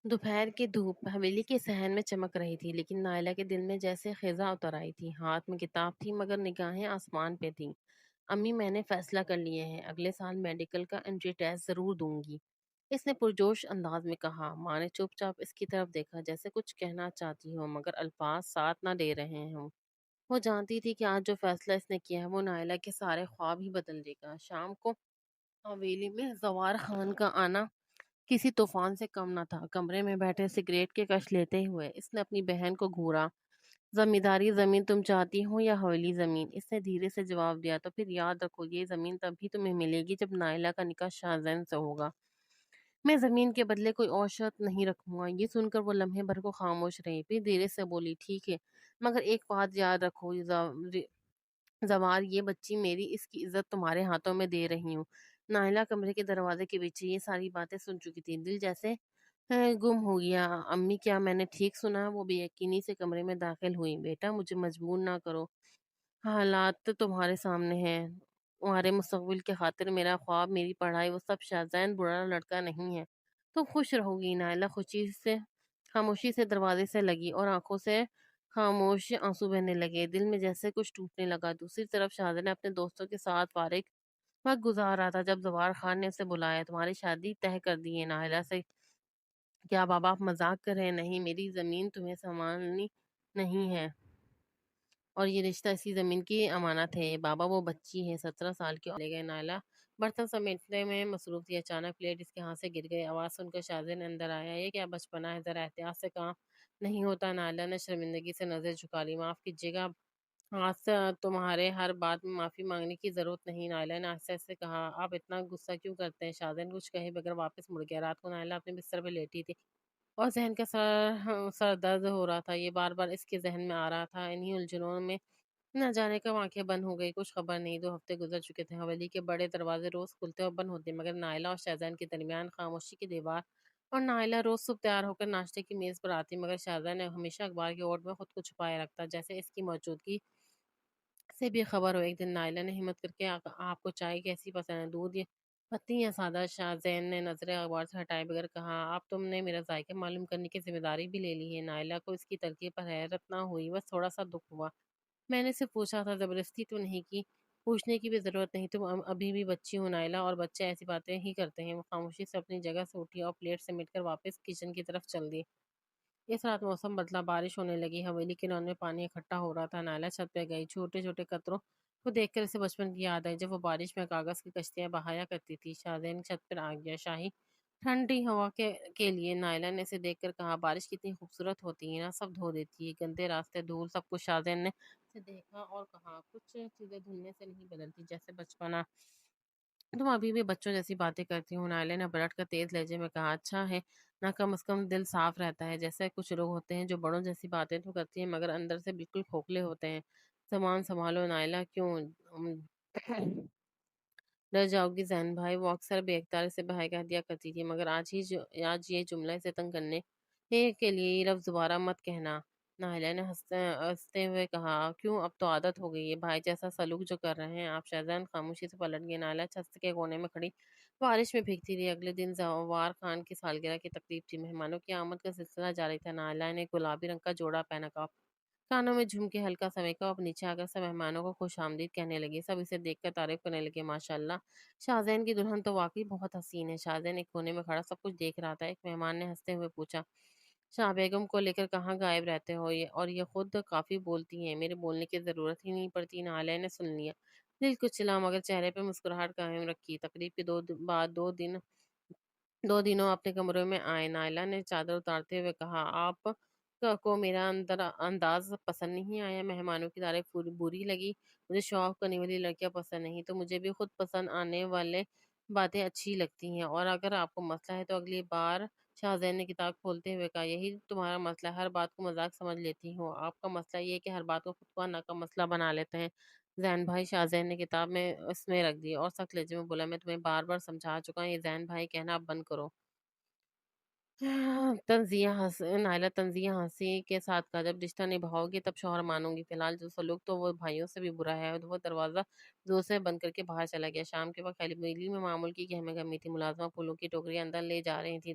دوپہر کی دھوپ حویلی کے صحن میں چمک رہی تھی، لیکن نائلہ کے دل میں جیسے خزاں اتر آئی تھی۔ ہاتھ میں کتاب تھی مگر نگاہیں آسمان پہ تھیں۔ امی، میں نے فیصلہ کر لیے ہے، اگلے سال میڈیکل کا انٹری ٹیسٹ ضرور دوں گی، اس نے پرجوش انداز میں کہا۔ ماں نے چپ چاپ اس کی طرف دیکھا، جیسے کچھ کہنا چاہتی ہو مگر الفاظ ساتھ نہ دے رہے ہوں۔ وہ جانتی تھی کہ آج جو فیصلہ اس نے کیا ہے وہ نائلہ کے سارے خواب ہی بدل دے گا۔ شام کو حویلی میں زوار خان کا آنا کسی طوفان سے کم نہ تھا۔ کمرے میں بیٹھے سگریٹ کے کش لیتے ہوئے اس نے اپنی بہن کو گھورا۔ زمینداری زمین تم چاہتی ہو یا حویلی زمین؟ اس نے دھیرے سے جواب دیا، تو پھر یاد رکھو یہ زمین تبھی تمہیں ملے گی جب نائلہ کا نکاح شاہزین سے ہوگا۔ میں زمین کے بدلے کوئی اور شرط نہیں رکھوں گا۔ یہ سن کر وہ لمحے بھر کو خاموش رہی، پھر دھیرے سے بولی، ٹھیک ہے، مگر ایک بات یاد رکھو زوار، یہ بچی میری، اس کی عزت تمہارے ہاتھوں میں دے رہی ہوں۔ نائلہ کمرے کے دروازے کے پیچھے یہ ساری باتیں سن چکی تھی، دل جیسے گم ہو گیا۔ امی، کیا میں نے ٹھیک سنا؟ وہ بے یقینی سے کمرے میں داخل ہوئی۔ بیٹا، مجھے مجبور نہ کرو، حالات تمہارے سامنے ہیں۔ تمہارے مستقبل کی خاطر میرا خواب، میری پڑھائی، وہ سب، شاہزین برا لڑکا نہیں ہے، تم خوش رہو گی۔ نائلہ خاموشی سے دروازے سے لگی اور آنکھوں سے خاموش آنسو بہنے لگے، دل میں جیسے کچھ ٹوٹنے لگا۔ دوسری طرف شاہزین اپنے دوستوں کے ساتھ فارغ وقت گزار رہا تھا جب زوار خان نے اسے بلایا۔ تمہاری شادی طے کر دی ہے نائلہ سے؟ کیا بابا آپ مذاق کر رہے ہیں؟ نہیں، میری زمین تمہیں سنبھالنی نہیں ہے، اور یہ رشتہ اسی زمین کی امانت ہے۔ بابا، وہ بچی ہے، 17 سال کی، اور لے گئے۔ نائلہ برتن سمیٹنے میں مصروف تھی، اچانک پلیٹ اس کے ہاتھ سے گر گئی۔ آواز سن کر شاہزین اندر آیا۔ یہ کیا بچپنا ہے، ذرا احتیاط سے کام نہیں ہوتا؟ نائلہ نے شرمندگی سے نظر جھکا لی۔ معاف کیجیے گا، آج سے تمہارے ہر بات میں معافی مانگنے کی ضرورت نہیں، نائلہ نے آہستہ سے کہا۔ آپ اتنا غصہ کیوں کرتے ہیں؟ شاہزین کچھ کہے بغیر واپس مڑ گیا۔ رات کو نائلہ اپنے بستر پہ لیٹی تھی اور ذہن کا سر درد ہو رہا تھا۔ یہ بار بار اس کے ذہن میں آ رہا تھا، انہی الجھنوں میں نہ جانے کب آنکھیں بند ہو گئی، کچھ خبر نہیں۔ 2 ہفتے گزر چکے تھے، حویلی کے بڑے دروازے روز کھلتے اور بند ہوتے، مگر نائلہ اور شاہزین کے درمیان خاموشی کی دیوار، اور نائلہ روز صبح تیار ہو کر ناشتے کی میز پر آتی، مگر شاہزین ہمیشہ اخبار کی اوٹ میں خود کو چھپائے رکھتا، جیسے اس کی موجودگی سے بھی خبر ہو۔ ایک دن نائلہ نے ہمت کر کے، آپ کو چائے کیسی پسند ہے، دودھ یا پتی یا سادہ؟ شاہزین نے نظریں اخبار سے ہٹائے بغیر کہا، آپ تم نے میرا ذائقہ معلوم کرنے کی ذمہ داری بھی لے لی ہے۔ نائلہ کو اس کی ترکیب پر حیرت نہ ہوئی، بس تھوڑا سا دکھ ہوا۔ میں نے صرف پوچھا تھا، زبردستی تو نہیں کی، پوچھنے کی بھی ضرورت نہیں، تم ابھی بھی بچی ہو نائلہ، اور بچے ایسی باتیں ہی کرتے ہیں۔ وہ خاموشی سے اپنی جگہ سے اٹھی اور پلیٹ سمیٹ کر واپس کچن کی طرف چل دی۔ اس رات موسم بدلا، بارش ہونے لگی، حویلی کے لان میں پانی اکٹھا ہو رہا تھا۔ نائلہ چھت پہ گئی، چھوٹے چھوٹے قطروں کو دیکھ کر اسے بچپن کی یاد آئی جب وہ بارش میں کاغذ کی کشتیاں بہایا کرتی تھی۔ شاہزین چھت پر آ گیا، شاہی ٹھنڈی ہوا کے لیے۔ نائلہ نے اسے دیکھ کر کہا، بارش کتنی خوبصورت ہوتی ہے نا، سب دھو دیتی ہے، گندے راستے، دھول، سب کچھ۔ شاہزین نے اسے دیکھا اور کہا، کچھ چیزیں دھلنے سے نہیں بدلتی، جیسے بچپنا، تم ابھی بھی بچوں جیسی باتیں کرتی ہو۔ نائلہ نے پلٹ کر تیز لہجے میں کہا، اچھا ہے نہ، کم از کم دل صاف رہتا ہے، جیسے کچھ لوگ ہوتے ہیں جو بڑوں جیسی باتیں تو کرتی ہیں مگر اندر سے بالکل کھوکھلے ہوتے ہیں۔ زبان سنبھالو نائلہ، کیوں ڈر جاؤ گی زین بھائی؟ وہ اکثر بے اختیاری سے بھائی کہہ دیا کرتی تھی، مگر آج یہ جملہ اسے تنگ کرنے کے لیے یہ لفظ دوبارہ مت کہنا۔ ناہیلہ نے ہنستے ہوئے کہا، کیوں، اب تو عادت ہو گئی ہے بھائی جیسا سلوک جو کر رہے ہیں آپ۔ شاہزین خاموشی سے پلٹ گئے۔ نائلہ چھت کے کونے میں کھڑی بارش میں بھیگتی رہی۔ اگلے دن زوار خان کی سالگرہ کی تقریب تھی، مہمانوں کی آمد کا سلسلہ جاری تھا۔ نائلہ نے گلابی رنگ کا جوڑا پہنا، کانوں میں جھمکے، ہلکا سا میک اپ، نیچے آ کر سب مہمانوں کو خوش آمدید کہنے لگی۔ سب اسے دیکھ کر تعریف کرنے لگے، ماشاءاللہ، شاہزین کی دلہن تو واقعی بہت حسین ہے۔ شاہزین ایک کونے میں کھڑا سب کچھ دیکھ رہا تھا۔ ایک مہمان نے ہنستے ہوئے پوچھا، شاہ بیگم کو لے کر کہاں غائب رہتے ہو؟ اور یہ خود کافی بولتی ہیں، میرے بولنے کی ضرورت ہی نہیں پڑتی۔ نالے نے سن لیا، دل کچلا مگر چہرے پہ مسکراہٹ قائم رکھی۔ تقریب کے بعد 2 دنوں اپنے کمرے میں آئے۔ نائلہ نے چادر اتارتے ہوئے کہا، آپ کو میرا انداز پسند نہیں آیا؟ مہمانوں کی تعریف بری لگی؟ مجھے شو آف کرنے والی لڑکیاں پسند نہیں، تو مجھے بھی خود پسند آنے والے باتیں اچھی لگتی ہیں، اور اگر آپ کو مسئلہ ہے تو اگلی بار۔ شاہزین نے کتاب کھولتے ہوئے کہا، یہی تمہارا مسئلہ ہے، ہر بات کو مذاق سمجھ لیتی ہو، آپ کا مسئلہ یہ ہے کہ ہر بات کو خود کو انا کا مسئلہ بنا لیتے ہیں۔ زین بھائی، شاہزین نے کتاب میں اس میں رکھ دی اور سخت لہجے میں بولا، میں تمہیں بار بار سمجھا چکا ہوں، یہ زین بھائی کہنا اب بند کرو۔ نائلہ طنزیہ ہنسی کے ساتھ کہا، جب رشتہ نبھاؤ گی تب شوہر مانوں گی، فی الحال جو سلوک تو وہ بھائیوں سے بھی برا ہے۔ وہ دروازہ زور سے بند کر کے باہر چلا گیا۔ شام کے وقت حویلی میں معمول کی گہما گہمی تھی، ملازمہ پھولوں کی ٹوکریاں اندر لے جا رہی تھی،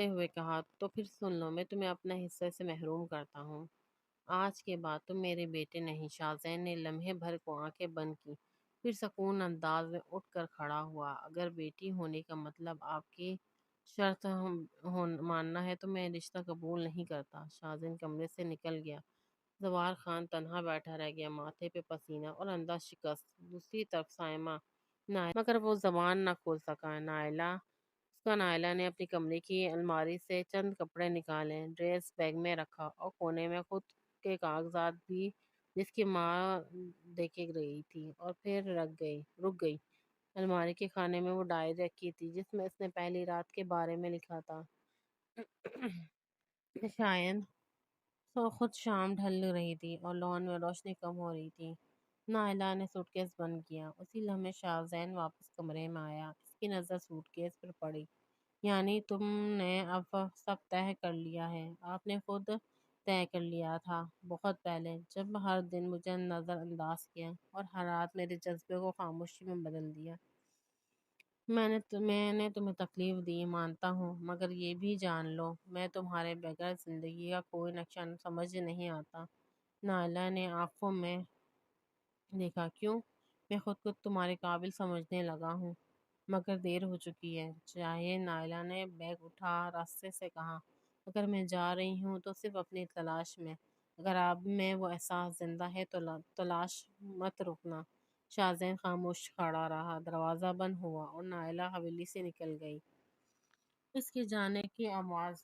ہنستے ہوئے کہا، تو پھر سن لو، میں تمہیں اپنا حصے سے محروم کرتا ہوں۔ آج کے بعد تم میرے بیٹے نہیں۔ شاہزین نے لمحے بھر کو آنکھیں بند کی، پھر سکون انداز میں اٹھ کر کھڑا ہوا۔ اگر بیٹی ہونے کا مطلب آپ کی شرط ماننا ہے تو میں رشتہ قبول نہیں کرتا۔ شاہزین کمرے سے نکل گیا۔ زوار خان تنہا بیٹھا رہ گیا، ماتھے پہ پسینہ اور اندر شکست۔ دوسری طرف سائمہ مگر وہ زبان نہ کھول سکا۔ نائلہ نے اپنی کمرے کی الماری سے چند کپڑے نکالے، ڈریس بیگ میں رکھا اور کونے میں خود کے کاغذات بھی جس کی ماں دیکھے رہی تھی، اور پھر رک گئی۔ الماری کے خانے میں وہ ڈائری رکھی تھی جس میں اس نے پہلی رات کے بارے میں لکھا تھا۔ شاید خود شام ڈھل رہی تھی اور لان میں روشنی کم ہو رہی تھی۔ نائلہ نے سوٹ کیس بند کیا۔ اسی لمحے شاہزین واپس کمرے میں آیا۔ اس کی نظر سوٹ کیس پر پڑی۔ یعنی تم نے اب سب طے کر لیا ہے؟ آپ نے خود طے کر لیا تھا بہت پہلے، جب ہر دن مجھے نظر انداز کیا اور ہر رات میرے جذبے کو خاموشی میں بدل دیا۔ میں نے تمہیں تکلیف دی، مانتا ہوں، مگر یہ بھی جان لو میں تمہارے بغیر زندگی کا کوئی نقشہ سمجھ نہیں آتا۔ نائلہ نے آنکھوں میں دیکھا۔ کیوں؟ میں خود کو تمہارے قابل سمجھنے لگا ہوں، مگر دیر ہو چکی ہے۔ چاہے نائلہ نے بیگ اٹھا راستے سے کہا، اگر میں جا رہی ہوں تو صرف اپنی تلاش میں، اگر آپ میں وہ احساس زندہ ہے تو تلاش مت رکنا۔ شاہزین خاموش کھڑا رہا۔ دروازہ بند ہوا اور نائلہ حویلی سے نکل گئی۔ اس کے جانے کی آواز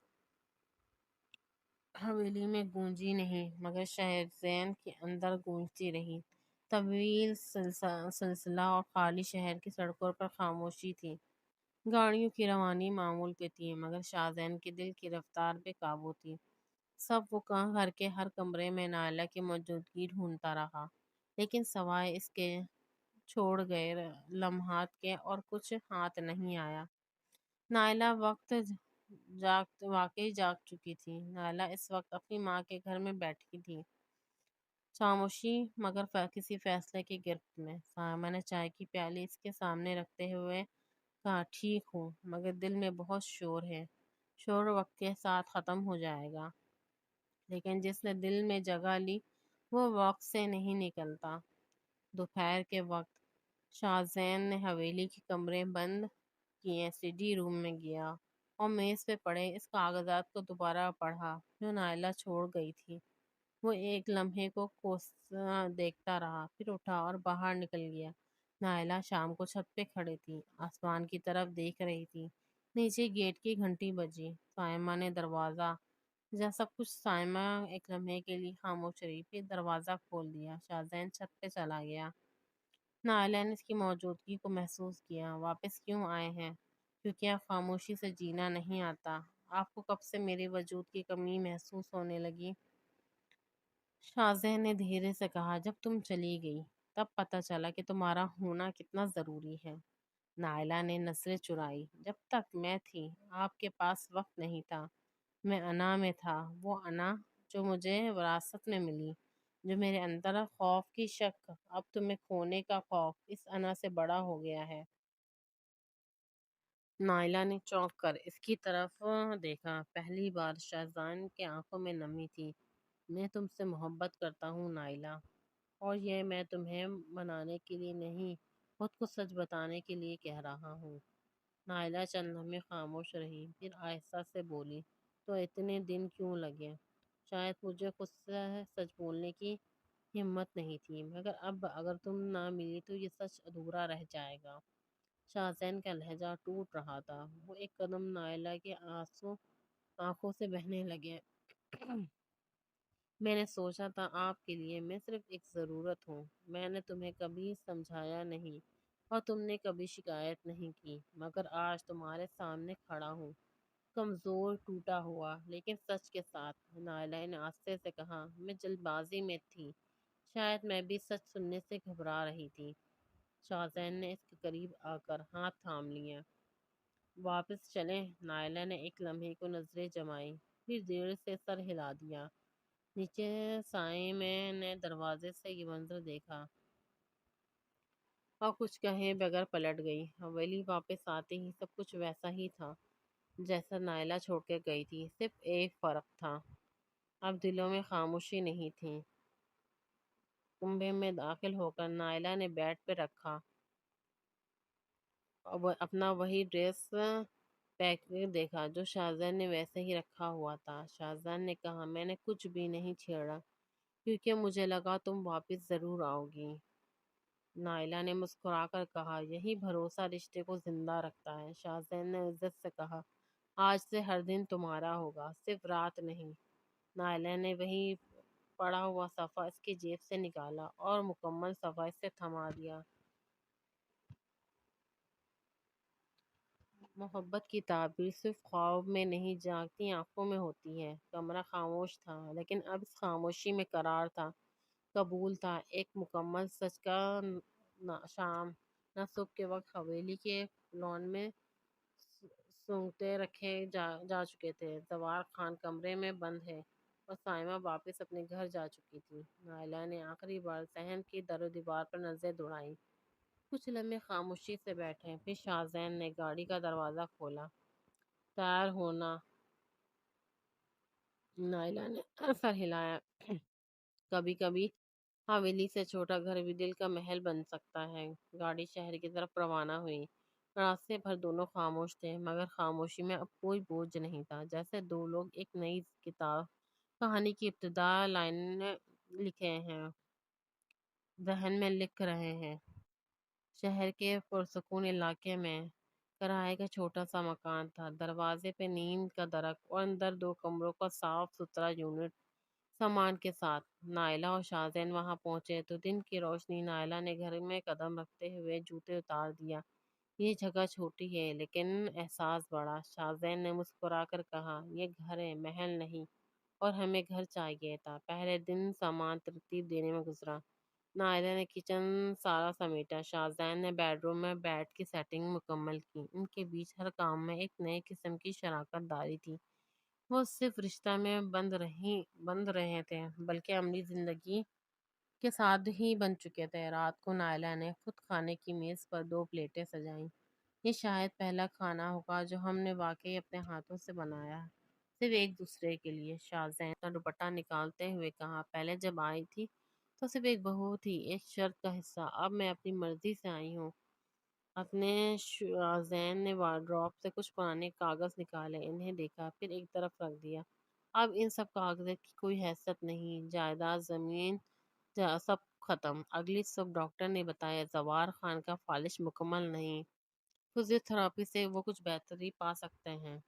حویلی میں گونجی نہیں، مگر شاہزین کے اندر گونجتی رہی۔ طویل سلسلہ اور خالی شہر کی سڑکوں پر خاموشی تھی۔ گاڑیوں کی روانی معمول پہ تھی، مگر شاہزین کے دل کی رفتار بے قابو تھی۔ سب وہ گھر کے ہر کمرے میں نائلہ کی موجودگی ڈھونڈتا رہا، لیکن سوائے اس کے چھوڑ گئے لمحات کے اور کچھ ہاتھ نہیں آیا۔ نائلہ واقعی جاگ چکی تھی۔ نائلہ اس وقت اپنی ماں کے گھر میں بیٹھی تھی، خاموشی مگر کسی فیصلے کی گرفت میں۔ سائمہ نے چائے کی پیالی اس کے سامنے رکھتے ہوئے کہا، ٹھیک ہوں، مگر دل میں بہت شور ہے۔ شور وقت کے ساتھ ختم ہو جائے گا، لیکن جس نے دل میں جگہ لی وہ وقت سے نہیں نکلتا۔ دوپہر کے وقت شاہزین نے حویلی کے کمرے بند کیے، اسٹڈی روم میں گیا اور میز پہ پڑے اس کاغذات کو دوبارہ پڑھا جو نائلہ چھوڑ گئی تھی۔ وہ ایک لمحے کو دیکھتا رہا، پھر اٹھا اور باہر نکل گیا۔ نائلہ شام کو چھت پہ کھڑی تھی، آسمان کی طرف دیکھ رہی تھی۔ نیچے گیٹ کی گھنٹی بجی۔ سائمہ نے دروازہ سب کچھ سائمہ ایک لمحے کے لیے خاموش رہی، پھر دروازہ کھول دیا۔ شاہزین چھت پہ چلا گیا۔ نائلہ نے اس کی موجودگی کو محسوس کیا۔ واپس کیوں آئے ہیں؟ کیونکہ اب خاموشی سے جینا نہیں آتا۔ آپ کو کب سے میرے وجود کی کمی محسوس ہونے لگی؟ شاہزین نے دھیرے سے کہا، جب تم چلی گئی تب پتہ چلا کہ تمہارا ہونا کتنا ضروری ہے۔ نائلہ نے نظریں چرائی۔ جب تک میں تھی آپ کے پاس وقت نہیں تھا، میں انا میں تھا، وہ انا جو مجھے وراثت میں ملی، جو میرے اندر خوف کی شک، اب تمہیں کھونے کا خوف اس انا سے بڑا ہو گیا ہے۔ نائلہ نے چونک کر اس کی طرف دیکھا۔ پہلی بار شاہزین کے آنکھوں میں نمی تھی۔ میں تم سے محبت کرتا ہوں نائلہ، اور یہ میں تمہیں منانے کے لیے نہیں، خود کو سچ بتانے کے لیے کہہ رہا ہوں۔ نائلہ چند لمحے خاموش رہی، پھر آہستہ سے بولی، تو اتنے دن کیوں لگے؟ شاید مجھے خود سے سچ بولنے کی ہمت نہیں تھی، مگر اب اگر تم نہ ملی تو یہ سچ ادھورا رہ جائے گا۔ شاہزین کا لہجہ ٹوٹ رہا تھا۔ وہ ایک قدم نائلہ کے آنسو آنکھوں سے بہنے لگے۔ میں نے سوچا تھا آپ کے لیے میں صرف ایک ضرورت ہوں۔ میں نے تمہیں کبھی سمجھایا نہیں اور تم نے کبھی شکایت نہیں کی، مگر آج تمہارے سامنے کھڑا ہوں، کمزور، ٹوٹا ہوا، لیکن سچ کے ساتھ۔ نائلہ نے آہستہ سے کہا، میں جلد بازی میں تھی، شاید میں بھی سچ سننے سے گھبرا رہی تھی۔ شاہزین نے اس کے قریب آ کر ہاتھ تھام لیا۔ واپس چلیں؟ نائلہ نے ایک لمحے کو نظریں جمائیں، پھر دیر سے سر ہلا دیا۔ نیچے سائمہ نے دروازے سے یہ منظر دیکھا اور کچھ کہے بغیر پلٹ گئی۔ حویلی واپس آتے ہی سب کچھ ویسا ہی تھا۔ جیسا نائلہ چھوڑ کے گئی تھی، صرف ایک فرق تھا، اب دلوں میں خاموشی نہیں تھی۔ کمرے میں داخل ہو کر نائلہ نے بیڈ پہ رکھا اور وہ اپنا وہی ڈریس پیک دیکھا جو شاہزین نے ویسے ہی رکھا ہوا تھا۔ شاہزین نے کہا میں نے کچھ بھی نہیں چھیڑا کیونکہ مجھے لگا تم واپس ضرور آؤ گی۔ نائلہ نے مسکرا کر کہا یہی بھروسہ رشتے کو زندہ رکھتا ہے۔ شاہزین نے عزت سے کہا آج سے ہر دن تمہارا ہوگا، صرف رات نہیں۔ نائلہ نے وہی پڑا ہوا صفحہ اس کی جیب سے نکالا اور مکمل صفحہ اس سے تھما دیا۔ محبت کی تعبیر صرف خواب میں نہیں، جاگتی آنکھوں میں ہوتی ہے۔ کمرہ خاموش تھا لیکن اب اس خاموشی میں قرار تھا، قبول تھا، ایک مکمل سچ کا شام نہ صبح کے وقت حویلی کے لان میں سونگتے رکھے جا چکے تھے۔ زوار خان کمرے میں بند ہے اور سائمہ واپس اپنے گھر جا چکی تھی۔ نائلہ نے آخری بار صحن کی در و دیوار پر نظریں دوڑائیں۔ کچھ لمحے خاموشی سے بیٹھے، پھر شاہزین نے گاڑی کا دروازہ کھولا۔ تیار ہونا؟ نائلہ نے سر ہلایا۔ کبھی کبھی حویلی سے چھوٹا گھر بھی دل کا محل بن سکتا ہے۔ گاڑی شہر کی طرف روانہ ہوئی۔ راستے بھر دونوں خاموش تھے مگر خاموشی میں اب کوئی بوجھ نہیں تھا، جیسے دو لوگ ایک نئی کہانی کی ابتدا لائن لکھے ہیں، ذہن میں لکھ رہے ہیں۔ شہر کے پرسکون علاقے میں کرائے کا چھوٹا سا مکان تھا، دروازے پہ نیم کا درخت اور اندر دو کمروں کا صاف ستھرا یونٹ سامان کے ساتھ۔ نائلہ اور شاہزین وہاں پہنچے تو دن کی روشنی۔ نائلہ نے گھر میں قدم رکھتے ہوئے جوتے اتار دیا۔ یہ جگہ چھوٹی ہے لیکن احساس بڑا۔ شاہزین نے مسکرا کر کہا یہ گھر ہے، محل نہیں، اور ہمیں گھر چاہیے تھا۔ پہلے دن سامان ترتیب دینے میں گزرا۔ نائلہ نے کچن سارا سمیٹا، شاہزین نے بیڈ روم میں بیڈ کی سیٹنگ مکمل کی۔ ان کے بیچ ہر کام میں ایک نئے قسم کی شراکت داری تھی۔ وہ صرف رشتہ میں بند رہے تھے بلکہ عملی زندگی کے ساتھ ہی بن چکے تھے۔ رات کو نائلہ نے خود کھانے کی میز پر دو پلیٹیں سجائیں۔ یہ شاید پہلا کھانا ہوگا جو ہم نے واقعی اپنے ہاتھوں سے بنایا ہے، صرف ایک دوسرے کے لیے۔ شاہزین کا دوپٹہ نکالتے ہوئے کہا پہلے جب آئی تھی تو صرف ایک بہو تھی، ایک شرط کا حصہ، اب میں اپنی مرضی سے آئی ہوں۔ اپنے شاہزین نے وارڈروب سے کچھ پرانے کاغذ نکالے، انہیں دیکھا پھر ایک طرف رکھ دیا۔ اب ان سب کاغذات کی کوئی حیثیت نہیں، جائیداد، زمین، سب ختم۔ اگلی صبح ڈاکٹر نے بتایا زوار خان کا فالج مکمل نہیں، فزیوتھراپی سے وہ کچھ بہتری پا سکتے ہیں۔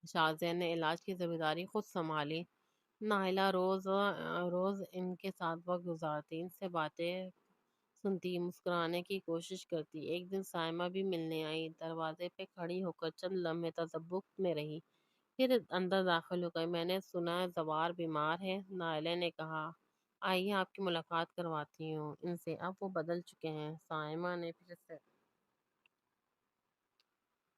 شاہزین نے علاج کی ذمہ داری خود سنبھالی۔ نائلہ روز روز ان کے ساتھ وقت گزارتی، ان سے باتیں سنتی، مسکرانے کی کوشش کرتی۔ ایک دن سائمہ بھی ملنے آئی، دروازے پہ کھڑی ہو کر چند لمحے تذبذب میں رہی، پھر اندر داخل ہو گئی۔ میں نے سنا زوار بیمار ہے، نائلہ نے کہا آئیے آپ کی ملاقات کرواتی ہوں ان سے، اب وہ بدل چکے ہیں۔ سائمہ نے پھر سے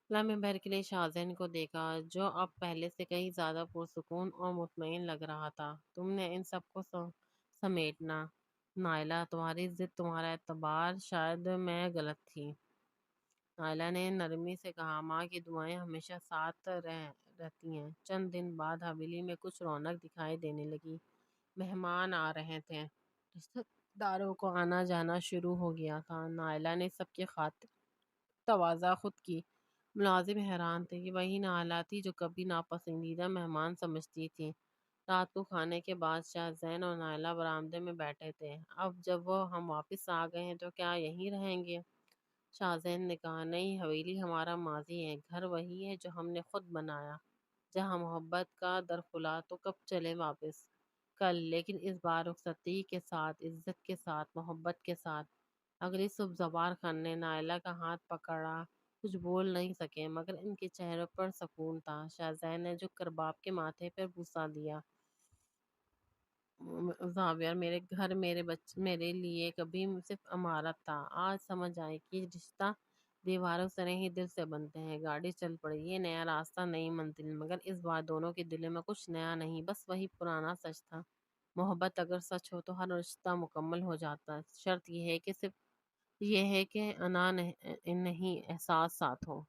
لمحے بھر کے لیے شاہزین کو دیکھا جو اب پہلے سے کہیں زیادہ پرسکون اور مطمئن لگ رہا تھا۔ تم نے ان سب کو سمیٹنا، نائلہ، تمہاری ضد، تمہارا اعتبار، شاید میں غلط تھی۔ نائلہ نے نرمی سے کہا ماں کی دعائیں ہمیشہ ساتھ رہتی ہیں۔ چند دن بعد حویلی میں کچھ رونق دکھائی دینے لگی، مہمان آ رہے تھے، رشتہ داروں کو آنا جانا شروع ہو گیا تھا۔ نائلہ نے سب کی خاطر تواضع خود کی۔ ملازم حیران تھے کہ وہی نائلہ تھی جو کبھی ناپسندیدہ مہمان سمجھتی تھی۔ رات کو کھانے کے بعد شاہزین اور نائلہ برآمدے میں بیٹھے تھے۔ اب جب ہم واپس آ گئے ہیں تو کیا یہیں رہیں گے؟ شاہزین نے کہا نہیں، حویلی ہمارا ماضی ہے، گھر وہی ہے جو ہم نے خود بنایا۔ جہاں محبت کا در کھلا تو کب چلے واپس؟ کل، لیکن اس بار رخصتی کے ساتھ، عزت کے ساتھ، محبت کے ساتھ۔ اگلی صبح زوار خان نے نائلہ کا ہاتھ پکڑا، کچھ بول نہیں سکے مگر ان کے چہروں پر سکون تھا۔ شاہزین نے جھک کر باپ کے ماتھے پر بوسہ دیا۔ زاویہ، میرے گھر میرے لیے کبھی صرف عمارت تھا، آج سمجھ آئی کہ رشتہ دیواروں سے نہیں دل سے بنتے ہیں۔ گاڑی چل پڑی، یہ نیا راستہ، نئی منزل، مگر اس بار دونوں کے دلوں میں کچھ نیا نہیں، بس وہی پرانا سچ تھا۔ محبت اگر سچ ہو تو ہر رشتہ مکمل ہو جاتا ہے، شرط یہ ہے کہ صرف یہ ہے کہ انا نہیں، احساس ساتھ ہو۔